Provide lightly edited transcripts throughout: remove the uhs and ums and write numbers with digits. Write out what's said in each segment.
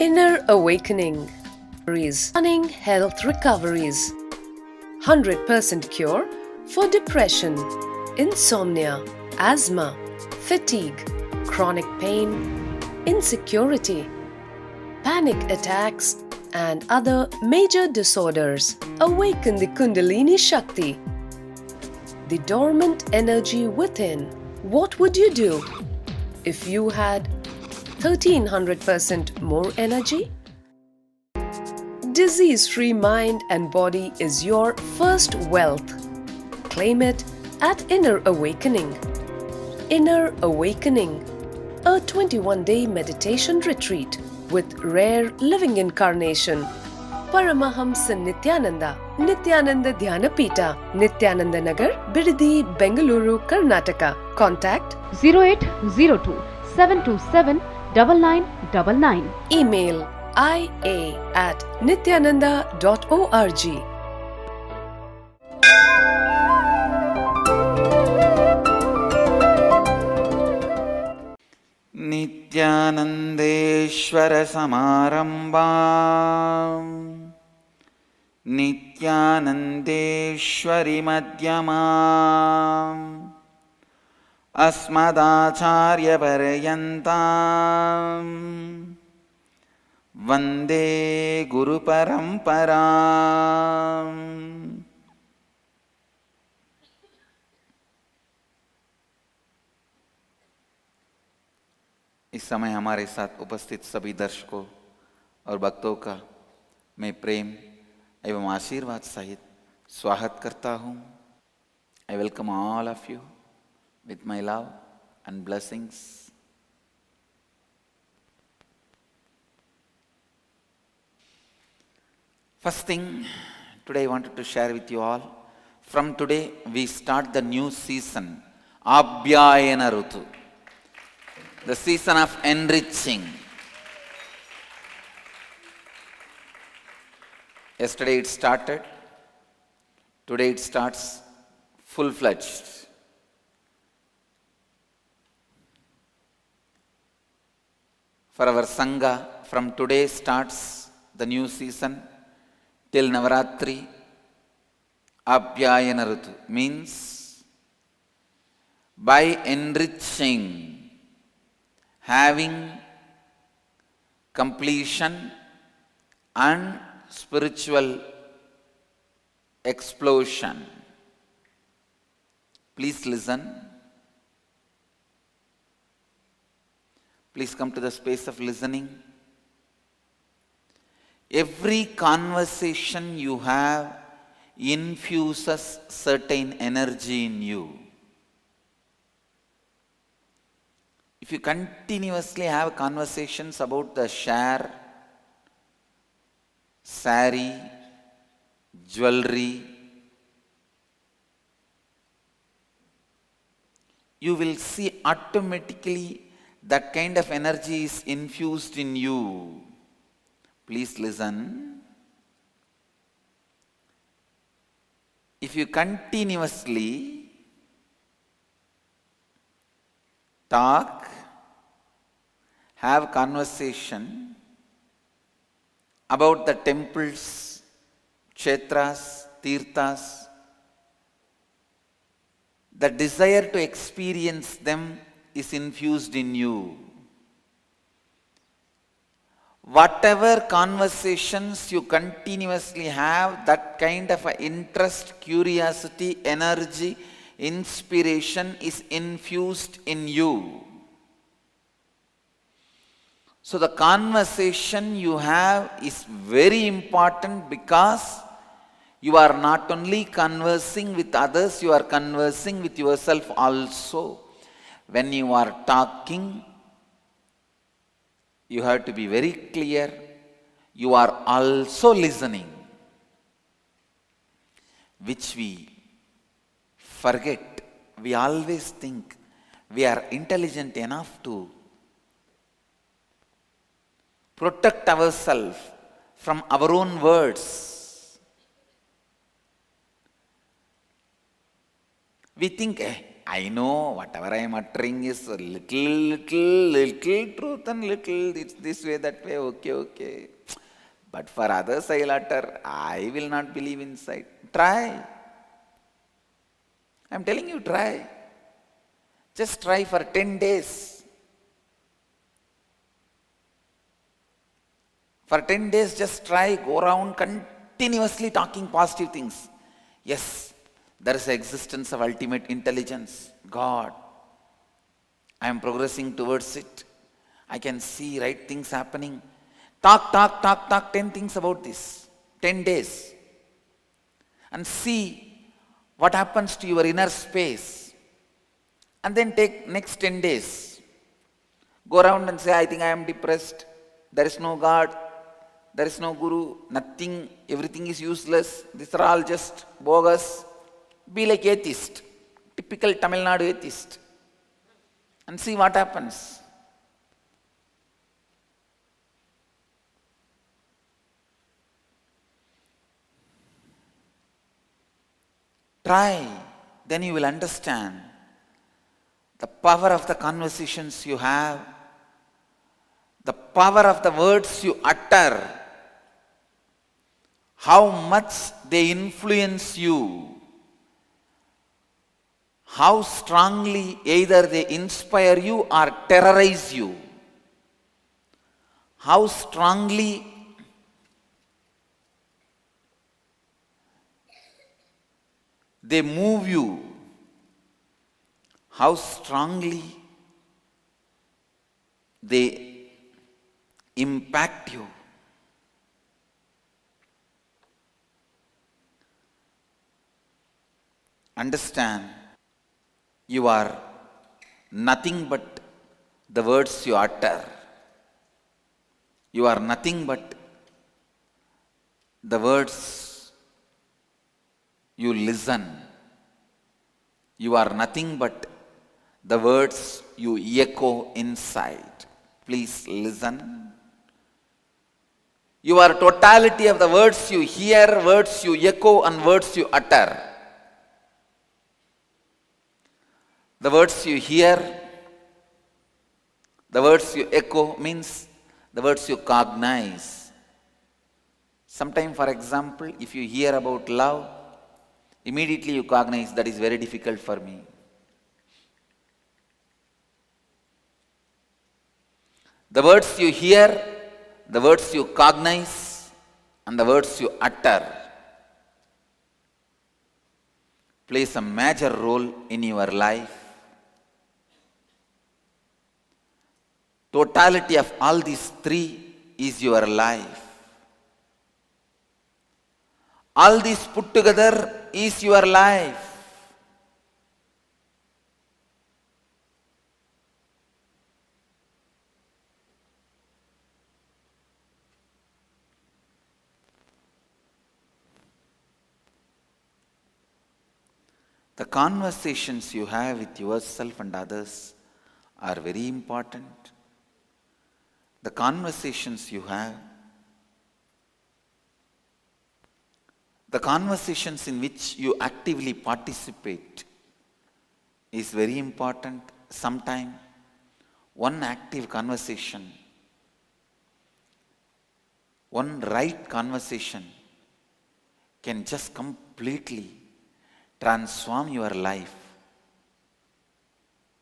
Inner awakening. Stunning health recoveries. 100% cure for depression, insomnia, asthma, fatigue, chronic pain, insecurity, panic attacks, and other major disorders. Awaken the Kundalini Shakti, the dormant energy within. What would you do if you had 1300% more energy? Disease-free mind and body is your first wealth. Claim it at Inner Awakening. Inner Awakening, a 21-day meditation retreat with rare living incarnation, Paramahamsa Nithyananda, Nithyananda Dhyanapita, Nithyananda Nagar, Bidadi, Bengaluru, Karnataka. Contact 0802 727 9999. Email ia@nithyananda.org. नित्यानन्देश्वर समारम्भाम् नित्यानन्देश्वरि मध्यमाम् अस्मदाचार्यपर्यन्ताम् वन्दे गुरुपरम्पराम्। इस समय हमारे साथ उपस्थित सभी दर्शकों और भक्तों का मैं प्रेम एवं आशीर्वाद सहित स्वागत करता हूँ। I welcome all of you with my love and blessings. First thing, today I wanted to share with you all. From today, we start the new season, Abhyayana Rutu, the season of enriching. Yesterday it started, today it starts full-fledged. For our Sangha, from today starts the new season till Navaratri. Abhyayana Rutu means by enriching, having completion and spiritual explosion. Please listen. Please come to the space of listening. Every conversation you have infuses certain energy in you. If you continuously have conversations about the share, sari, jewelry, you will see automatically that kind of energy is infused in you. Please listen. If you continuously talk, have conversation about the temples, kshetras, tirthas, the desire to experience them is infused in you. Whatever conversations you continuously have, that kind of interest, curiosity, energy, inspiration is infused in you. So the conversation you have is very important because you are not only conversing with others, you are conversing with yourself also. When you are talking, you have to be very clear. You are also listening, which we forget. We always think we are intelligent enough to protect ourselves from our own words. We think, I know whatever I am uttering is a little truth and little it's this way, that way, okay. But for others I'll utter, I will not believe inside. Try. I'm telling you, try. Just try for 10 days. For 10 days, just try, go around continuously talking positive things. Yes, there is the existence of ultimate intelligence, God. I am progressing towards it. I can see right things happening. Talk 10 things about this. 10 days. And see what happens to your inner space. And then take next 10 days. Go around and say, I think I am depressed. There is no God. There is no Guru. Nothing. Everything is useless. These are all just bogus. Be like atheist. Typical Tamil Nadu atheist. And see what happens. Try. Then you will understand the power of the conversations you have, the power of the words you utter, how much they influence you, how strongly either they inspire you or terrorize you, how strongly they move you, how strongly they impact you. Understand, you are nothing but the words you utter. You are nothing but the words you listen. You are nothing but the words you echo inside. Please listen. You are totality of the words you hear, words you echo, and words you utter. The words you hear, the words you echo means the words you cognize. Sometimes, for example, if you hear about love, immediately you cognize that is very difficult for me. The words you hear, the words you cognize, and the words you utter plays a major role in your life. Totality of all these three is your life. All these put together is your life. The conversations you have with yourself and others are very important. The conversations you have, the conversations in which you actively participate is very important. Sometimes one active conversation, one right conversation can just completely transform your life.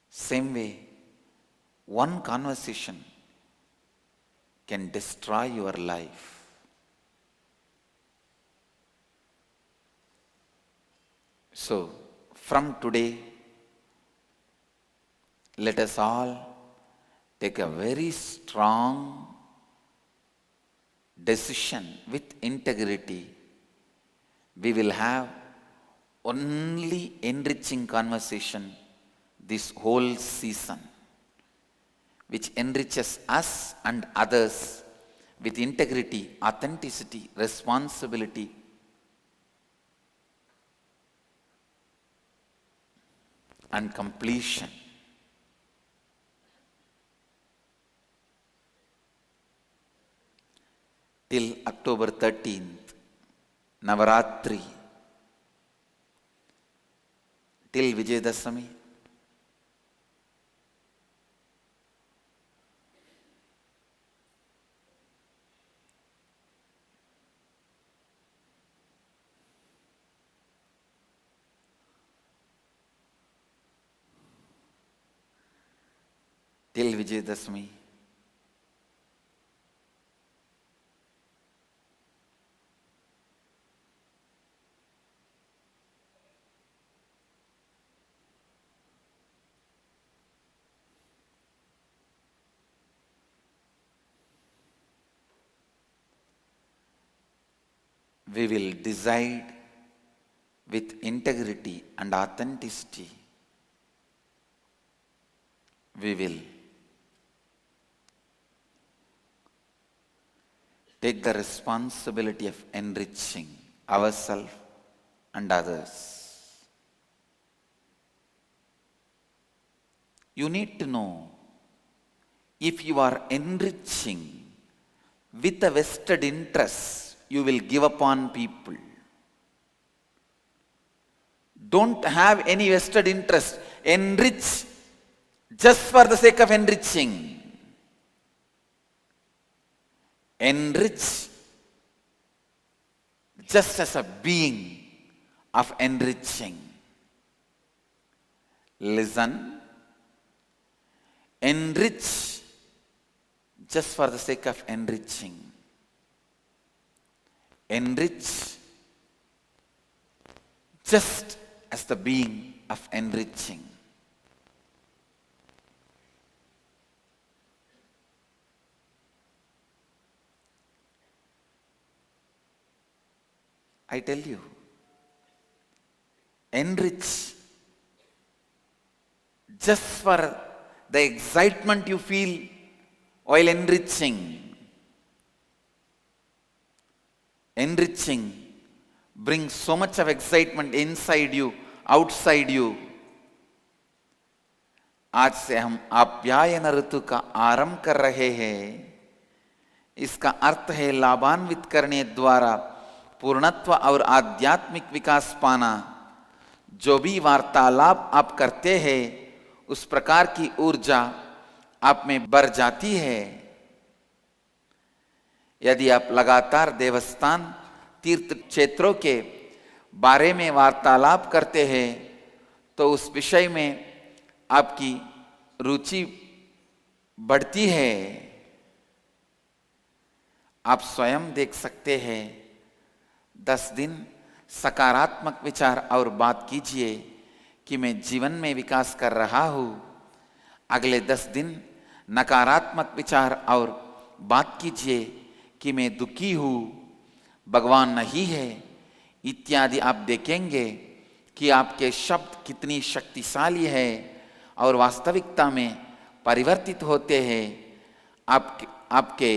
Same way, one conversation can destroy your life. So, from today, let us all take a very strong decision with integrity. We will have only enriching conversation this whole season, which enriches us and others with integrity, authenticity, responsibility, and completion. Till October 13th, Navaratri, till Vijayadashami, till Vijayadashmi. We will decide with integrity and authenticity. We will take the responsibility of enriching ourselves and others. You need to know, if you are enriching with a vested interest, you will give upon people. Don't have any vested interest. Enrich just for the sake of enriching. Enrich just as a being of enriching. Listen. Enrich just for the sake of enriching. Enrich just as the being of enriching. I tell you, enrich just for the excitement you feel while enriching. Enriching brings so much of excitement inside you, outside you. आज से हम आप्यायन ऋतु का आरंभ कर रहे हैं. इसका अर्थ है लाभान्वित करने द्वारा पूर्णत्व और आध्यात्मिक विकास पाना. जो भी वार्तालाप आप करते हैं, उस प्रकार की ऊर्जा आप में बढ़ जाती है. यदि आप लगातार देवस्थान तीर्थ क्षेत्रों के बारे में वार्तालाप करते हैं, तो उस विषय में आपकी रुचि बढ़ती है. आप स्वयं देख सकते हैं. 10 दिन सकारात्मक विचार और बात कीजिए कि मैं जीवन में विकास कर रहा हूं. अगले 10 दिन नकारात्मक विचार और बात कीजिए कि मैं दुखी हूं, भगवान नहीं है, इत्यादि. आप देखेंगे कि आपके शब्द कितनी शक्तिशाली है और वास्तविकता में परिवर्तित होते हैं. आपके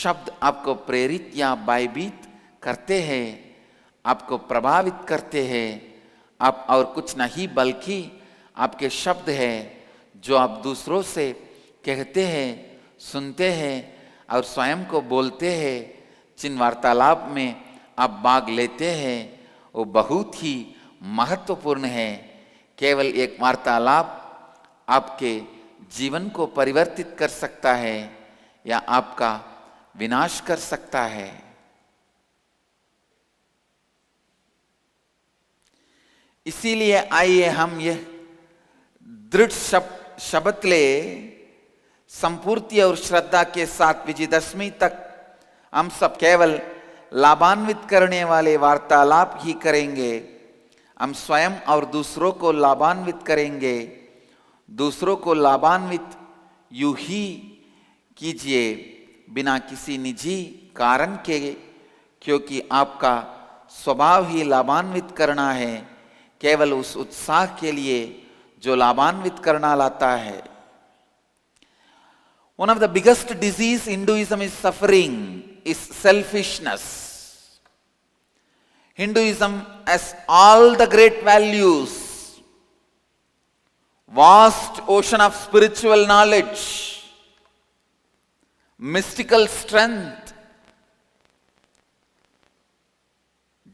शब्द आपको प्रेरित या भयभीत करते हैं, आपको प्रभावित करते हैं. आप और कुछ नहीं बल्कि आपके शब्द हैं जो आप दूसरों से कहते हैं, सुनते हैं और स्वयं को बोलते हैं. जिन वार्तालाप में आप भाग लेते हैं वो बहुत ही महत्वपूर्ण है. केवल एक वार्तालाप आपके जीवन को परिवर्तित कर सकता है या आपका विनाश कर सकता है. इसीलिए आइए हम यह दृढ़ शपथ ले, संपूर्ति और श्रद्धा के साथ विजयदशमी तक हम सब केवल लाभान्वित करने वाले वार्तालाप ही करेंगे. हम स्वयं और दूसरों को लाभान्वित करेंगे. दूसरों को लाभान्वित यूं ही कीजिए बिना किसी निजी कारण के, क्योंकि आपका स्वभाव ही लाभान्वित करना है, केवल उस उत्साह के लिए जो लाभान्वित करना लाता है. One of the biggest disease Hinduism is suffering is selfishness. Hinduism has all the great values, vast ocean of spiritual knowledge, mystical strength.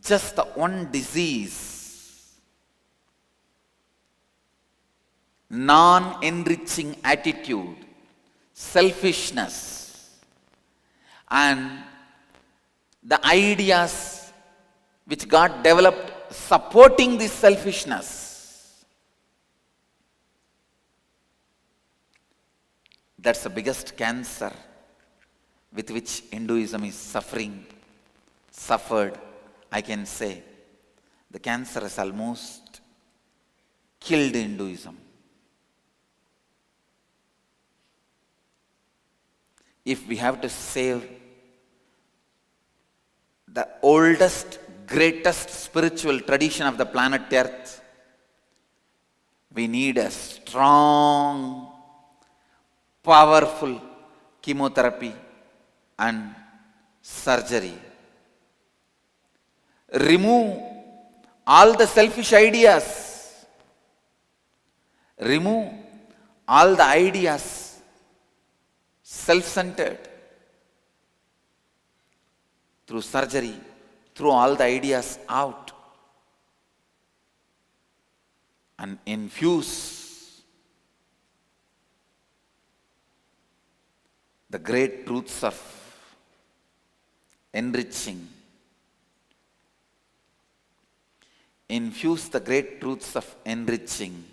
Just the one disease, non-enriching attitude, selfishness, and the ideas which got developed supporting this selfishness. 。That's the biggest cancer with which Hinduism is suffered, I can say. The cancer has almost killed Hinduism. If we have to save the oldest, greatest spiritual tradition of the planet Earth, we need a strong, powerful chemotherapy and surgery. Remove all the selfish ideas. Remove all the ideas self-centered. Through surgery, throw all the ideas out and infuse the great truths of enriching. Infuse the great truths of enriching.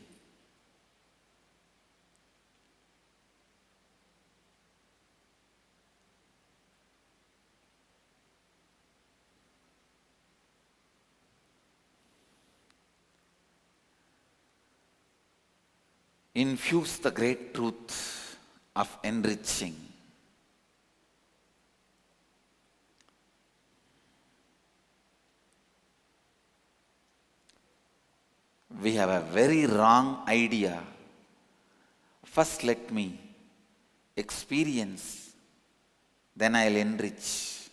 Infuse the great truth of enriching. We have a very wrong idea. First let me experience, then I'll enrich.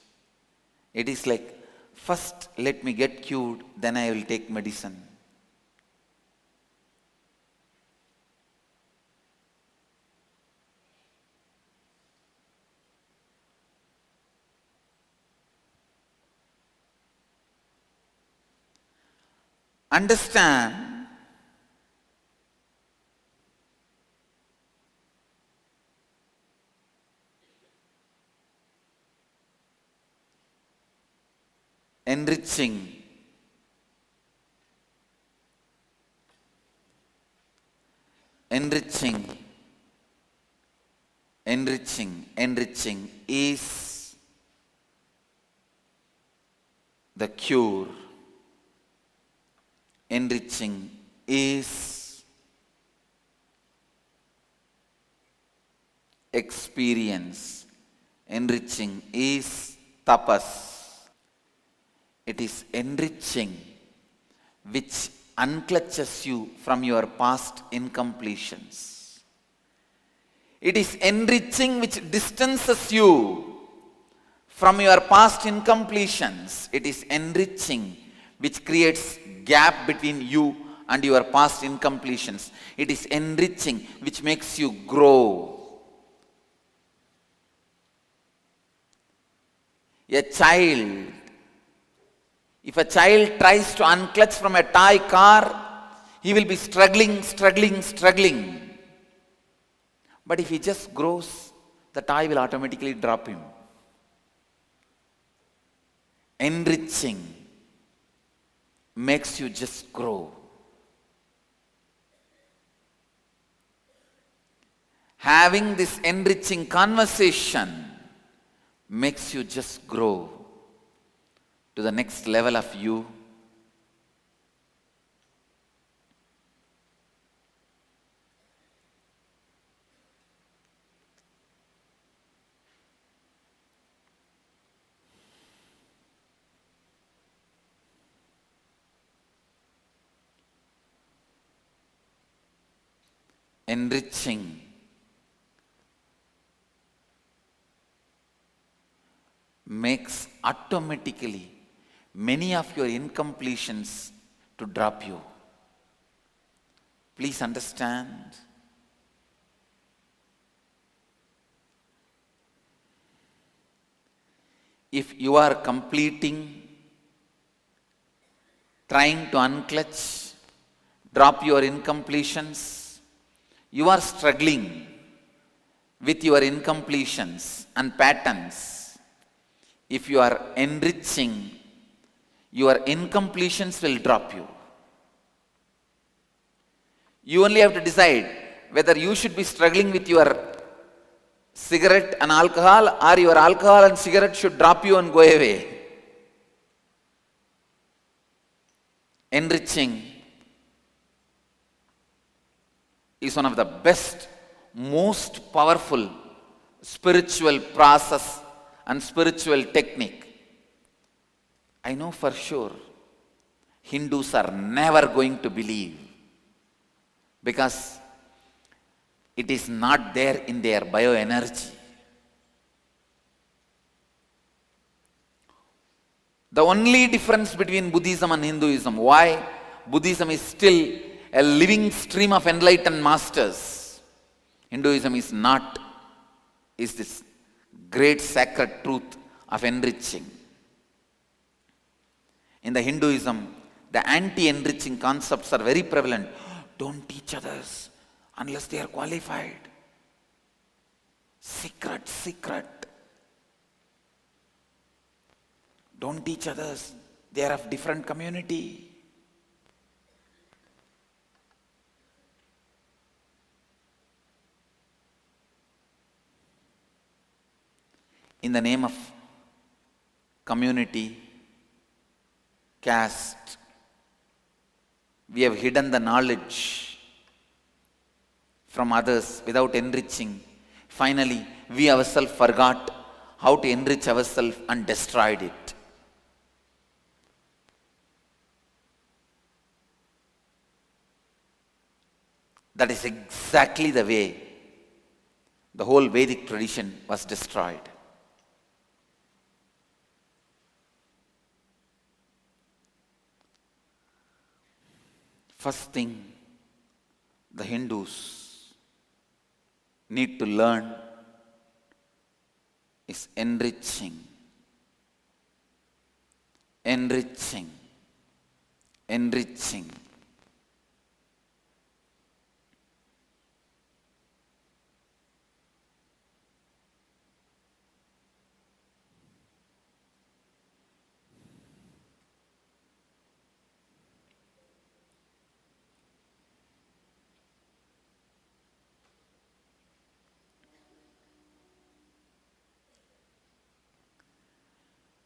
It is like, first let me get cured, then I will take medicine. Understand enriching is the cure. Enriching is experience. Enriching is tapas. It is enriching which unclutches you from your past incompletions. It is enriching which distances you from your past incompletions. It is enriching which creates gap between you and your past incompletions. It is enriching which makes you grow. If a child tries to unclutch from a toy car, he will be struggling. But if he just grows, the toy will automatically drop him. Enriching makes you just grow. Having this enriching conversation makes you just grow to the next level of you. Enriching makes automatically many of your incompletions to drop you. Please understand. If you are completing, trying to unclutch, drop your incompletions, you are struggling with your incompletions and patterns. If you are enriching, your incompletions will drop you. You only have to decide whether you should be struggling with your cigarette and alcohol, or your alcohol and cigarette should drop you and go away. Enriching is one of the best, most powerful spiritual process and spiritual technique. I know for sure Hindus are never going to believe, because it is not there in their bioenergy. The only difference between Buddhism and Hinduism, why Buddhism is still a living stream of enlightened masters, Hinduism is not, is this great sacred truth of enriching. In the Hinduism, the anti-enriching concepts are very prevalent. Don't teach others unless they are qualified. Secret. Don't teach others, they are of different community. In the name of community, caste, we have hidden the knowledge from others without enriching. Finally, we ourselves forgot how to enrich ourselves and destroyed it. That is exactly the way the whole Vedic tradition was destroyed. First thing the Hindus need to learn is enriching. Enriching. Enriching.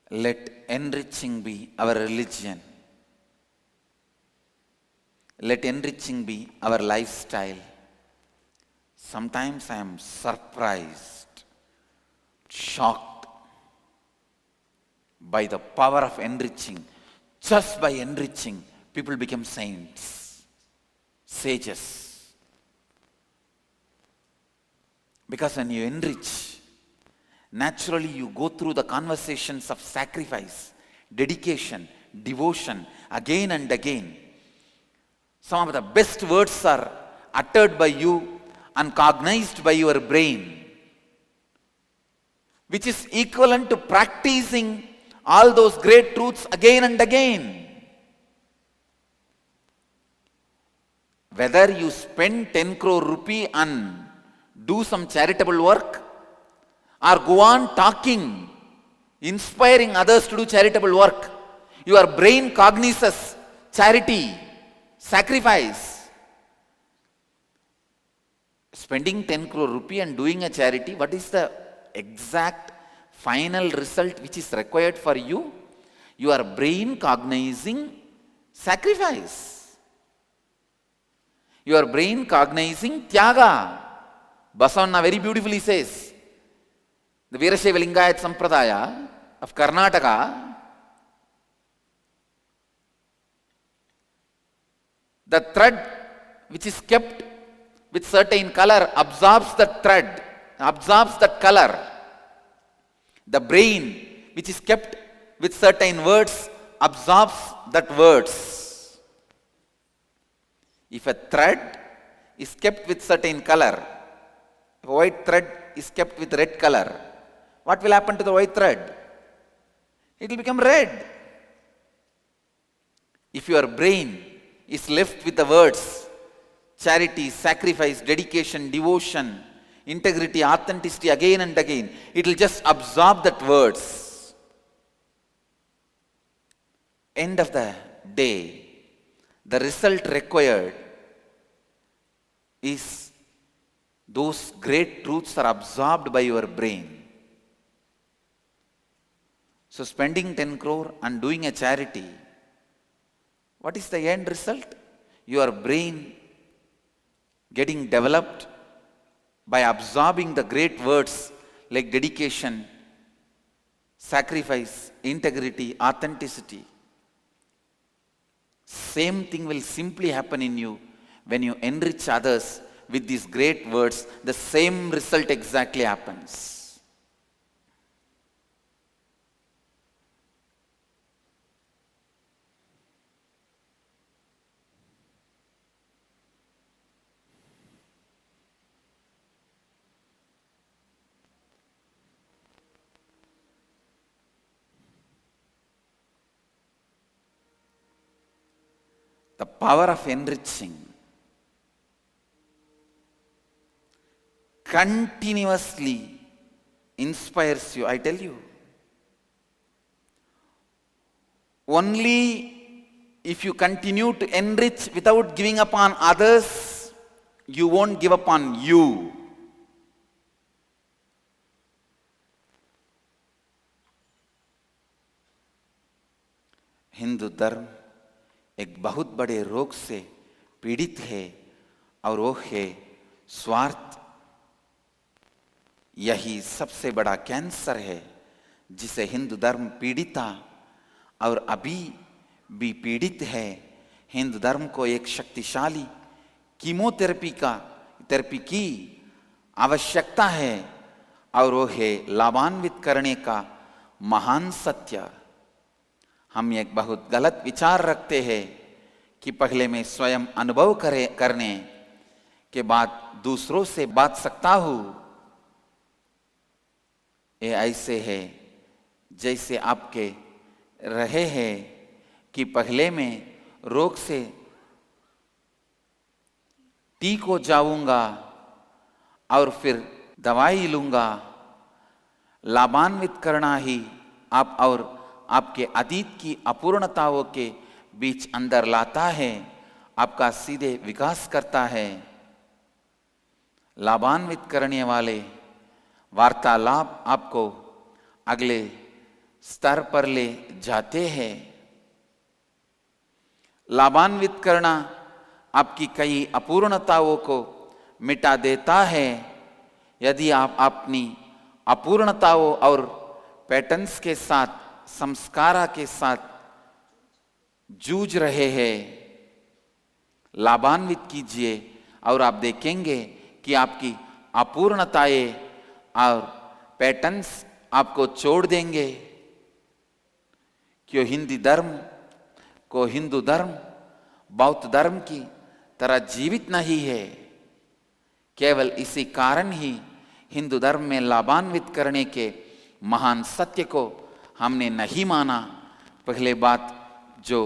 Let enriching be our religion. Let enriching be our lifestyle. Sometimes I am surprised, shocked by the power of enriching. Just by enriching, people become saints, sages. Because when you enrich, naturally you go through the conversations of sacrifice, dedication, devotion, again and again. Some of the best words are uttered by you and cognized by your brain, which is equivalent to practicing all those great truths again and again. Whether you spend 10 crore rupee and do some charitable work, or go on talking, inspiring others to do charitable work, your brain cognizes charity, sacrifice. Spending 10 crore rupee and doing a charity, what is the exact final result which is required for you? Your brain cognizing sacrifice. Your brain cognizing tyaga. Basavanna very beautifully says, the Veerashaiva Lingayat Sampradaya of Karnataka, the thread which is kept with certain color absorbs that thread, absorbs that color. The brain which is kept with certain words absorbs that words. If a thread is kept with certain color, if a white thread is kept with red color, what will happen to the white thread? It will become red. If your brain is left with the words charity, sacrifice, dedication, devotion, integrity, authenticity again and again, it will just absorb that words. End of the day, the result required is Those great truths are absorbed by your brain. So spending 10 crore and doing a charity, what is the end result? Your brain getting developed by absorbing the great words like dedication, sacrifice, integrity, authenticity. Same thing will simply happen in you when you enrich others with these great words. The same result exactly happens. The power of enriching continuously inspires you. I tell you, only if you continue to enrich without giving up on others, you won't give up on you. Hindu धर्म एक बहुत बड़े रोग से पीड़ित है और वो है स्वार्थ। यही सबसे बड़ा कैंसर है जिसे हिंदू धर्म पीड़िता और अभी भी पीड़ित है। हिंदू धर्म को एक शक्तिशाली कीमोथेरेपी की आवश्यकता है और वो है लाभान्वित करने का महान सत्य। हम एक बहुत गलत विचार रखते हैं कि पहले मैं स्वयं अनुभव करने के बाद दूसरों से बात सकता हूं। ये ऐसे है जैसे आपके रहे हैं कि पहले मैं रोग से ठीक हो जाऊंगा और फिर दवाई लूंगा। लाभान्वित करना ही आप और आपके अतीत की अपूर्णताओं के बीच अंदर लाता है, आपका सीधे विकास करता है। लाभान्वित करने वाले वार्तालाप आपको अगले स्तर पर ले जाते हैं। लाभान्वित करना आपकी कई अपूर्णताओं को मिटा देता है। यदि आप अपनी अपूर्णताओं और पैटर्न्स के साथ, संस्कारा के साथ जूझ रहे हैं, लाभान्वित कीजिए और आप देखेंगे कि आपकी अपूर्णताएं और पैटर्न्स आपको छोड़ देंगे। क्यों हिंदू धर्म बौद्ध धर्म की तरह जीवित नहीं है। केवल इसी कारण ही हिंदू धर्म में लाभान्वित करने के महान सत्य को हमने नहीं माना। पहले बात जो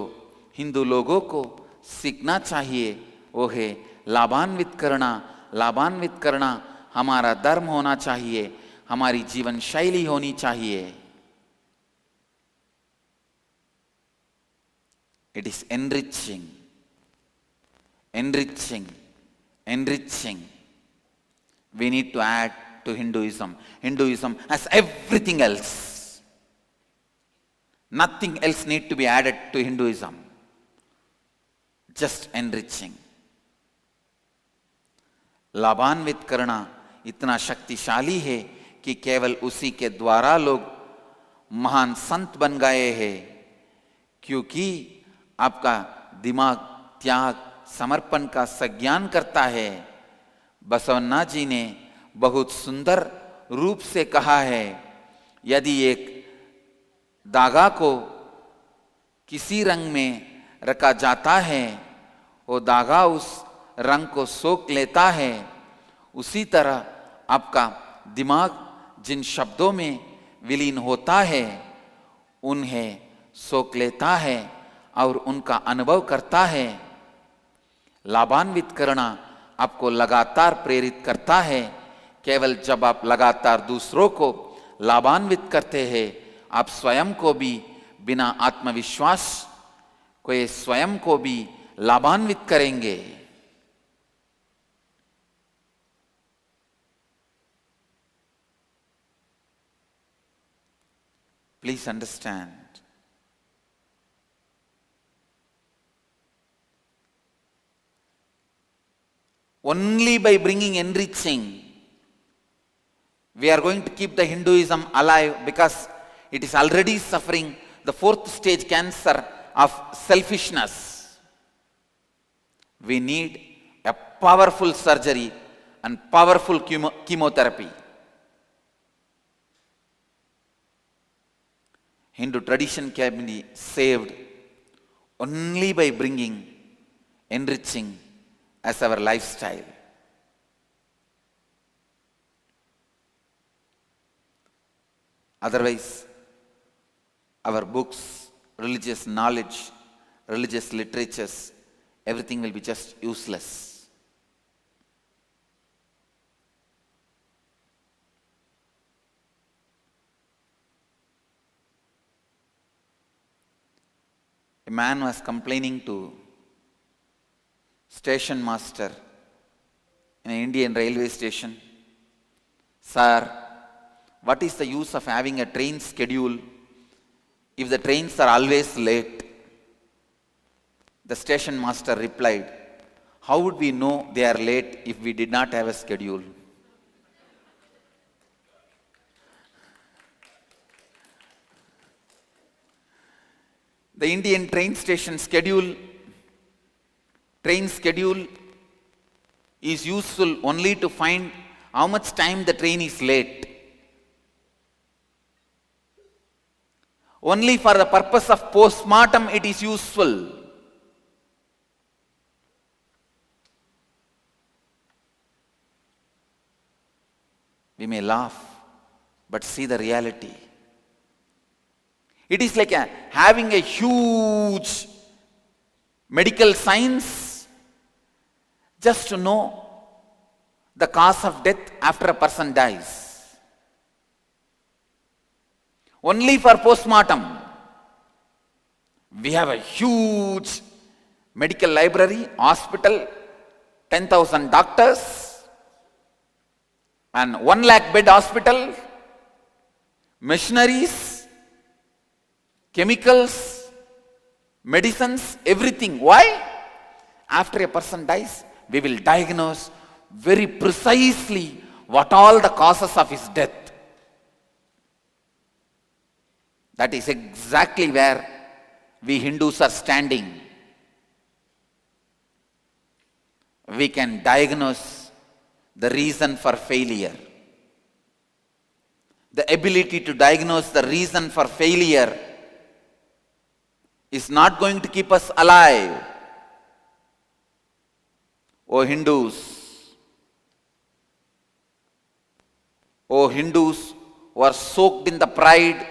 हिंदू लोगों को सीखना चाहिए वो है लाभान्वित करना। लाभान्वित करना हमारा धर्म होना चाहिए, हमारी जीवन शैली होनी चाहिए। It is enriching, enriching, enriching. We need to add to Hinduism. Hinduism has everything else. Nothing else need to be added to Hinduism. Just enriching. लाभान्वित करना इतना शक्तिशाली है कि केवल उसी के द्वारा लोग महान संत बन गए हैं। क्योंकि आपका दिमाग त्याग, समर्पण का संज्ञान करता है। बसवन्ना जी ने बहुत सुंदर रूप से कहा है, यदि एक धागा को किसी रंग में रखा जाता है, वो धागा उस रंग को सोख लेता है। उसी तरह आपका दिमाग जिन शब्दों में विलीन होता है, उन्हें सोख लेता है और उनका अनुभव करता है। लाभान्वित करना आपको लगातार प्रेरित करता है। केवल जब आप लगातार दूसरों को लाभान्वित करते हैं, आप स्वयं को भी बिना आत्मविश्वास को स्वयं को भी लाभान्वित करेंगे। Please understand. Only by bringing enriching, we are going to keep the Hinduism alive, because it is already suffering the 4th stage cancer of selfishness. We need a powerful surgery and powerful chemotherapy. Hindu tradition can be saved only by bringing enriching as our lifestyle. Otherwise, our books, religious knowledge, religious literatures, everything will be just useless. A man was complaining to station master in an Indian railway station, "Sir, what is the use of having a train schedule if the trains are always late?" The station master replied, "How would we know they are late if we did not have a schedule?" The Indian train schedule is useful only to find how much time the train is late. Only for the purpose of post-mortem it is useful. We may laugh, but see the reality. It is like having a huge medical science just to know the cause of death after a person dies. Only for post-mortem. We have a huge medical library, hospital, 10,000 doctors, and 1 lakh bed hospital, machineries, chemicals, medicines, everything. Why? After a person dies, we will diagnose very precisely what all the causes of his death. That is exactly where we Hindus are standing. We can diagnose the reason for failure. The ability to diagnose the reason for failure is not going to keep us alive. O Hindus who are soaked in the pride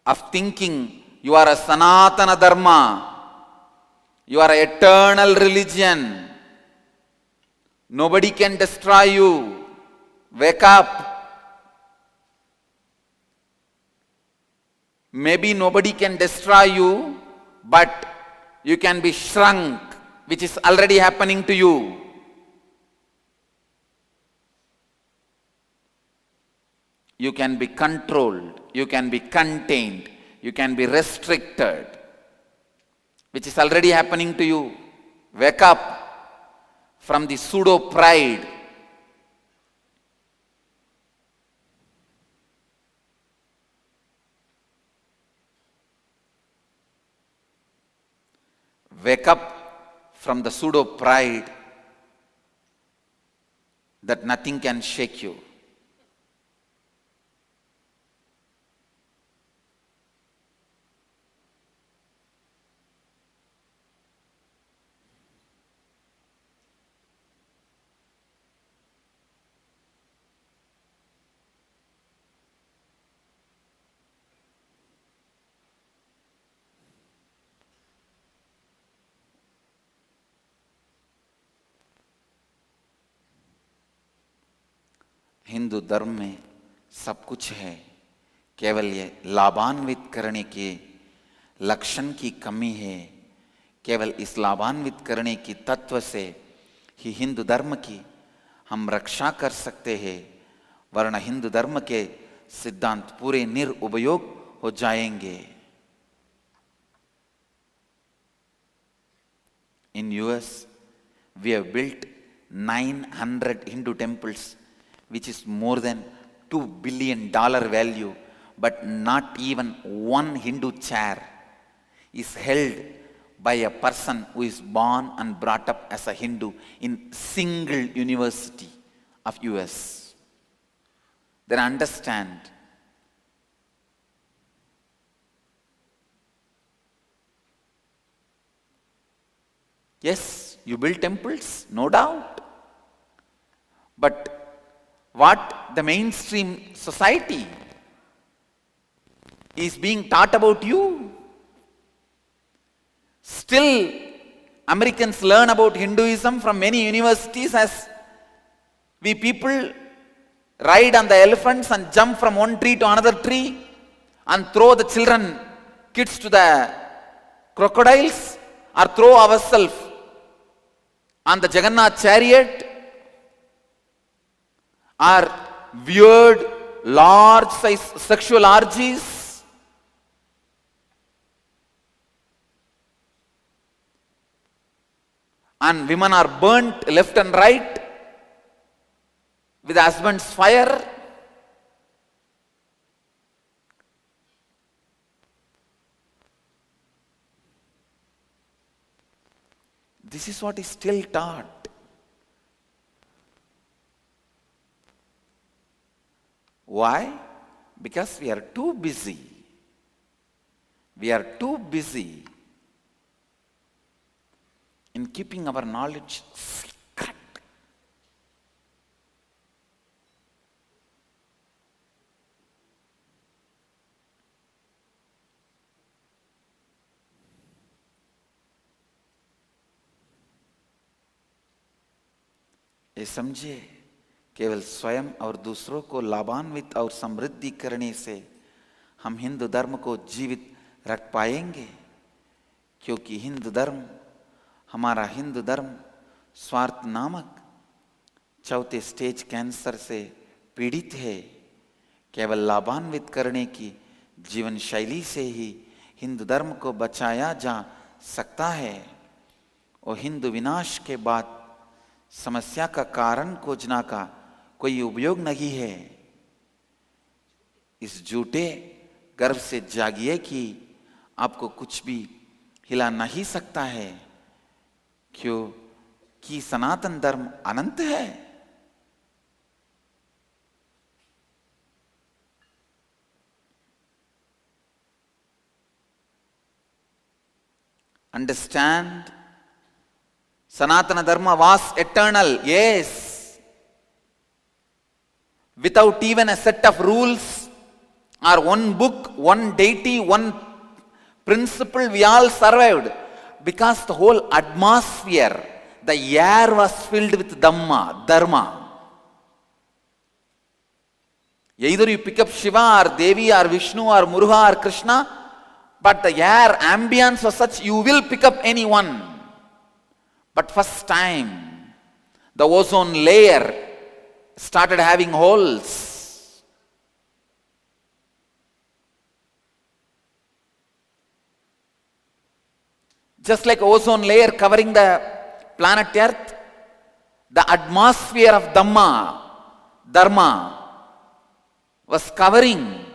of thinking you are a Sanatana Dharma, you are an eternal religion, nobody can destroy you, wake up. Maybe nobody can destroy you, but you can be shrunk, which is already happening to you. You can be controlled, you can be contained, you can be restricted, which is already happening to you. Wake up from the pseudo pride. Wake up from the pseudo pride that nothing can shake you. Hindu धर्म में सब कुछ है, केवल ये लाभान्वित करने के लक्षण की कमी है। केवल इस लाभान्वित करने की तत्व से ही हिंदू धर्म की हम रक्षा कर सकते हैं, वरना हिंदू धर्म के सिद्धांत पूरे निरुपयोग हो जाएंगे. In US, we have built 900 Hindu temples, which is more than $2 billion value, but not even one Hindu chair is held by a person who is born and brought up as a Hindu in single university of US. Then understand, yes, you build temples, no doubt. But what the mainstream society is being taught about you? Still, Americans learn about Hinduism from many universities as we people ride on the elephants and jump from one tree to another tree and throw the children, kids to the crocodiles, or throw ourselves on the Jagannath chariot, or weird, large size sexual orgies. And women are burnt left and right with the husband's fire. This is what is still taught. Why? Because we are too busy. We are too busy in keeping our knowledge secret. ये समझिए, केवल स्वयं और दूसरों को लाभान्वित और समृद्धि करने से हम हिंदू धर्म को जीवित रख पाएंगे, क्योंकि हिंदू धर्म, हमारा हिंदू धर्म स्वार्थ नामक चौथे स्टेज कैंसर से पीड़ित है. केवल लाभान्वित करने की जीवन शैली से ही हिंदू धर्म को बचाया जा सकता है. और हिंदू विनाश के बाद समस्या का कारण खोजना का कोई उपयोग नहीं है. इस झूठे गर्व से जागिए कि आपको कुछ भी हिला नहीं सकता है, क्योंकि सनातन धर्म अनंत है. Understand? Sanatana Dharma was eternal, yes. Without even a set of rules or one book, one deity, one principle, we all survived. Because the whole atmosphere, the air was filled with Dhamma, Dharma. Either you pick up Shiva or Devi or Vishnu or Muruga or Krishna, but the air ambience was such, you will pick up anyone. But first time, the ozone layer started having holes. Just like ozone layer covering the planet Earth, the atmosphere of Dharma was covering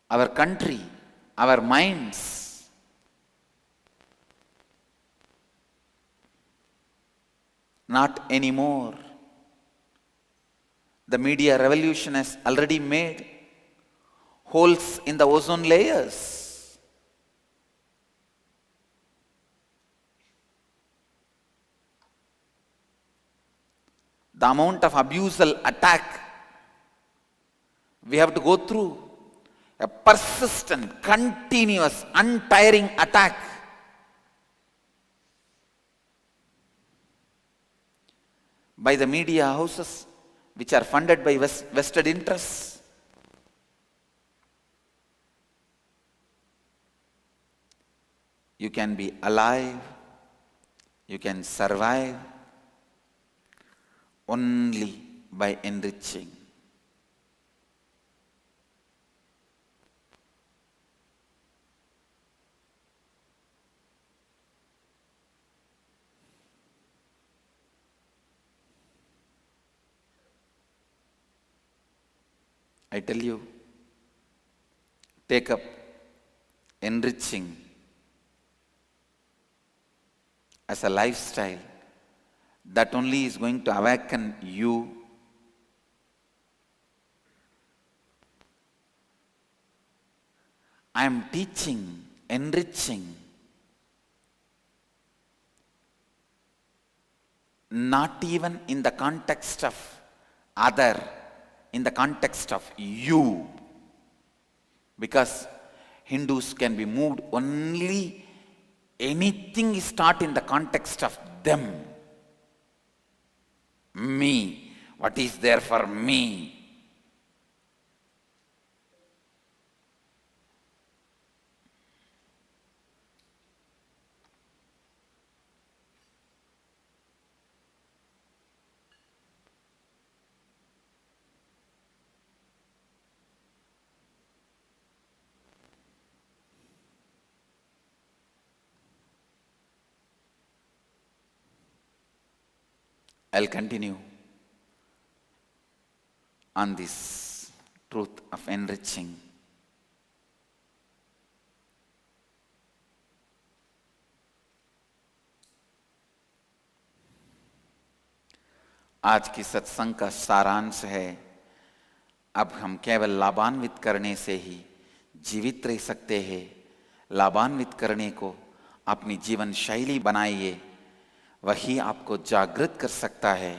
our country, our minds. Not anymore. The media revolution has already made holes in the ozone layers. The amount of abusal attack we have to go through, a persistent, continuous, untiring attack. By the media houses which are funded by vested interests. You can be alive, you can survive only by enriching. I tell you, take up enriching as a lifestyle. That only is going to awaken you I am teaching, enriching, not even in the context of other, in the context of you. Because Hindus can be moved only, anything is taught in the context of them. Me, what is there for me? I'll continue on this truth of enriching. आज की सत्संग का सारांश है, अब हम केवल लाभान्वित करने से ही जीवित रह सकते हैं। लाभान्वित करने को अपनी जीवन शैली बनाइए, वही आपको जागृत कर सकता है।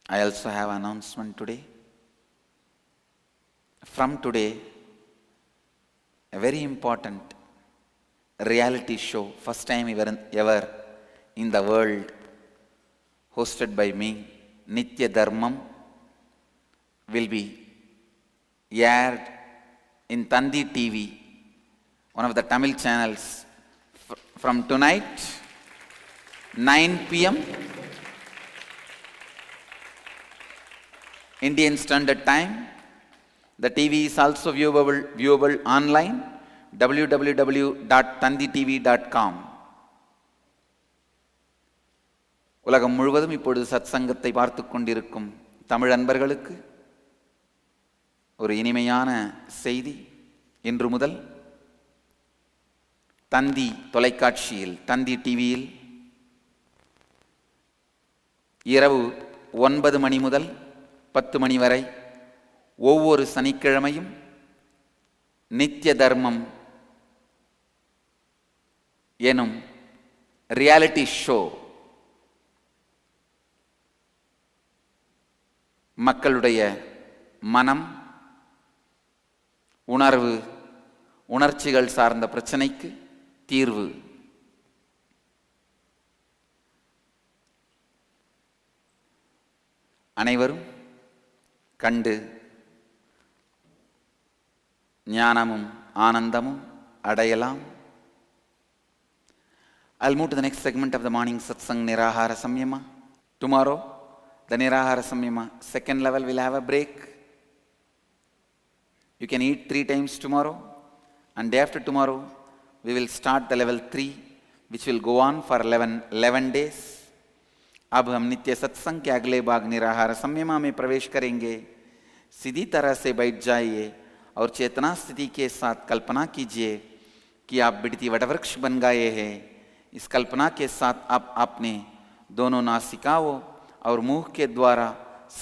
I also have an announcement today. From today, a very important reality show, first time ever in the world, hosted by me, Nitya Dharmam, will be aired in Tandi TV, one of the Tamil channels, from tonight, 9 p.m. Indian Standard Time. The TV is also viewable online, www.tanditv.com. உலகம் முழுவதும் இப்பொழுது சத்சங்கத்தை பார்த்து கொண்டிருக்கும் தமிழ் அன்பர்களுக்கு ஒரு இனிமையான செய்தி. இன்று முதல் தந்தி தொலைக்காட்சியில், தந்தி டிவியில் இரவு 9 மணி முதல் 10 மணி வரை ஒவ்வொரு சனிக்கிழமையும் நித்திய தர்மம் எனும் ரியாலிட்டி ஷோ மக்களுடைய மனம், உணர்வு, உணர்ச்சிகள் சார்ந்த பிரச்சனைக்கு தீர்வு. அனைவரும் கண்டு ஞானமும் ஆனந்தமும் அடையலாம். I'll move to the next segment of the morning Satsang, Nirahara Samyama. Tomorrow, the Nirahara Samyama second level will have a break. You can eat 3 times tomorrow, and day after tomorrow we will start the level 3, which will go on for 11 days. अब हम नित्य सत्संग के अगले भाग निराहार संयमा में प्रवेश करेंगे। सीधी तरह से बैठ जाइए और चेतना स्थिति के साथ कल्पना कीजिए कि आप बिड़ती वटवृक्ष बन गए हैं। इस कल्पना के साथ आप अपने दोनों नासिकाओं और मुंह के द्वारा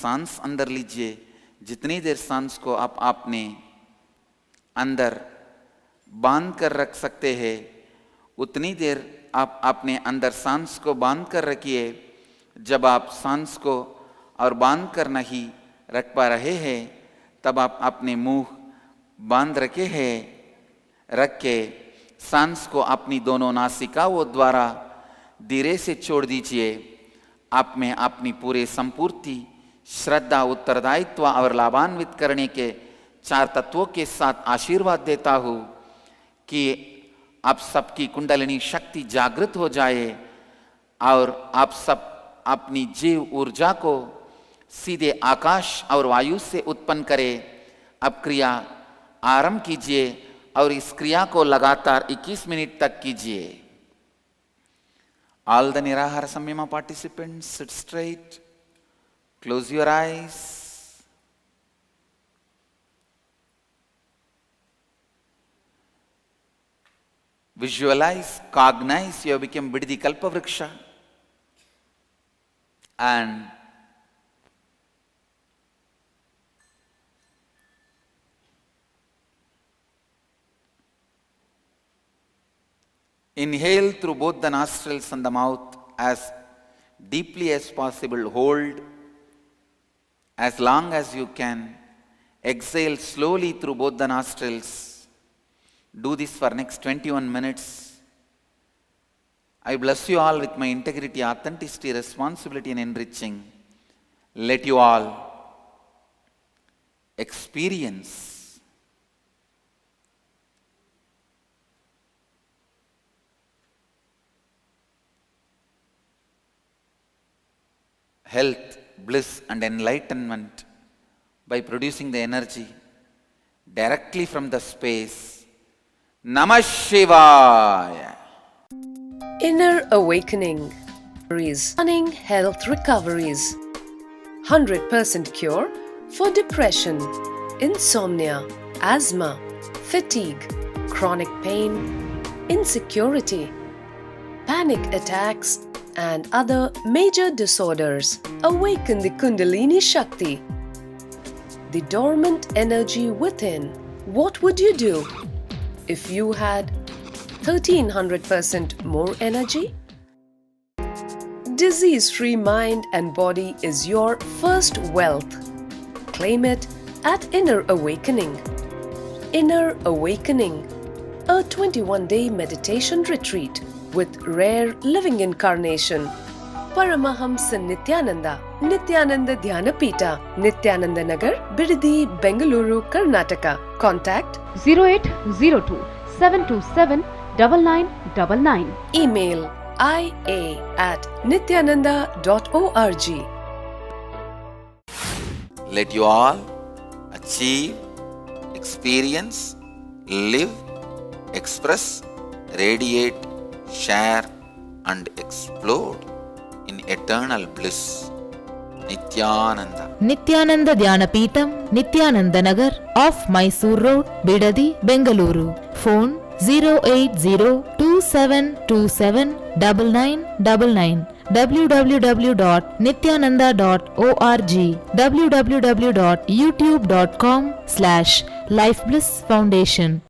सांस अंदर लीजिए। जितनी देर सांस को आप अपने अंदर बांध कर रख सकते हैं, उतनी देर आप अपने अंदर सांस को बांध कर रखिए। जब आप सांस को और बांध कर नहीं रख पा रहे हैं, तब आप अपने मुंह बांध रखे हैं, रख के सांस को अपनी दोनों नासिकाओं द्वारा धीरे से छोड़ दीजिए। आप में अपनी पूरे संपूर्ति, श्रद्धा, उत्तरदायित्व और लाभान्वित करने के 4 तत्वों के साथ आशीर्वाद देता हूँ कि आप सबकी कुंडलिनी शक्ति जागृत हो जाए और आप सब अपनी जीव ऊर्जा को सीधे आकाश और वायु से उत्पन्न करें। अब क्रिया आरंभ कीजिए और इस क्रिया को लगातार 21 मिनट तक कीजिए। All the Nirahara Samyama participants, sit straight, close your eyes. Visualize, cognize you have become Bididi Kalpavriksha, and inhale through both the nostrils and the mouth as deeply as possible. Hold as long as you can. Exhale slowly through both the nostrils. Do this for next 21 minutes. I bless you all with my integrity, authenticity, responsibility and enriching. Let you all experience health, bliss and enlightenment by producing the energy directly from the space. Namah Shivaya. Inner awakening. Stunning health recoveries. 100% cure for depression, insomnia, asthma, fatigue, chronic pain, insecurity, panic attacks, and other major disorders. Awaken the Kundalini Shakti, the dormant energy within. What would you do if you had 1300% more energy? Disease-free mind and body is your first wealth. Claim it at Inner Awakening. Inner Awakening, a 21-day meditation retreat with rare living incarnation. Paramahamsa Nithyananda, Nithyananda Dhyanapita, Nithyananda Nagar, Bididi, Bengaluru, Karnataka. Contact 0802 727 9999. Email ia@nithyananda.org. Let you all achieve, experience, live, express, radiate, share and explode in eternal bliss. Nithyananda. Nithyananda Dhyanapitham, Nithyananda Nagar, off Mysore Road, Bidadi, Bengaluru. Phone 08027279999. www.nithyananda.org. www.youtube.com/Life Bliss Foundation.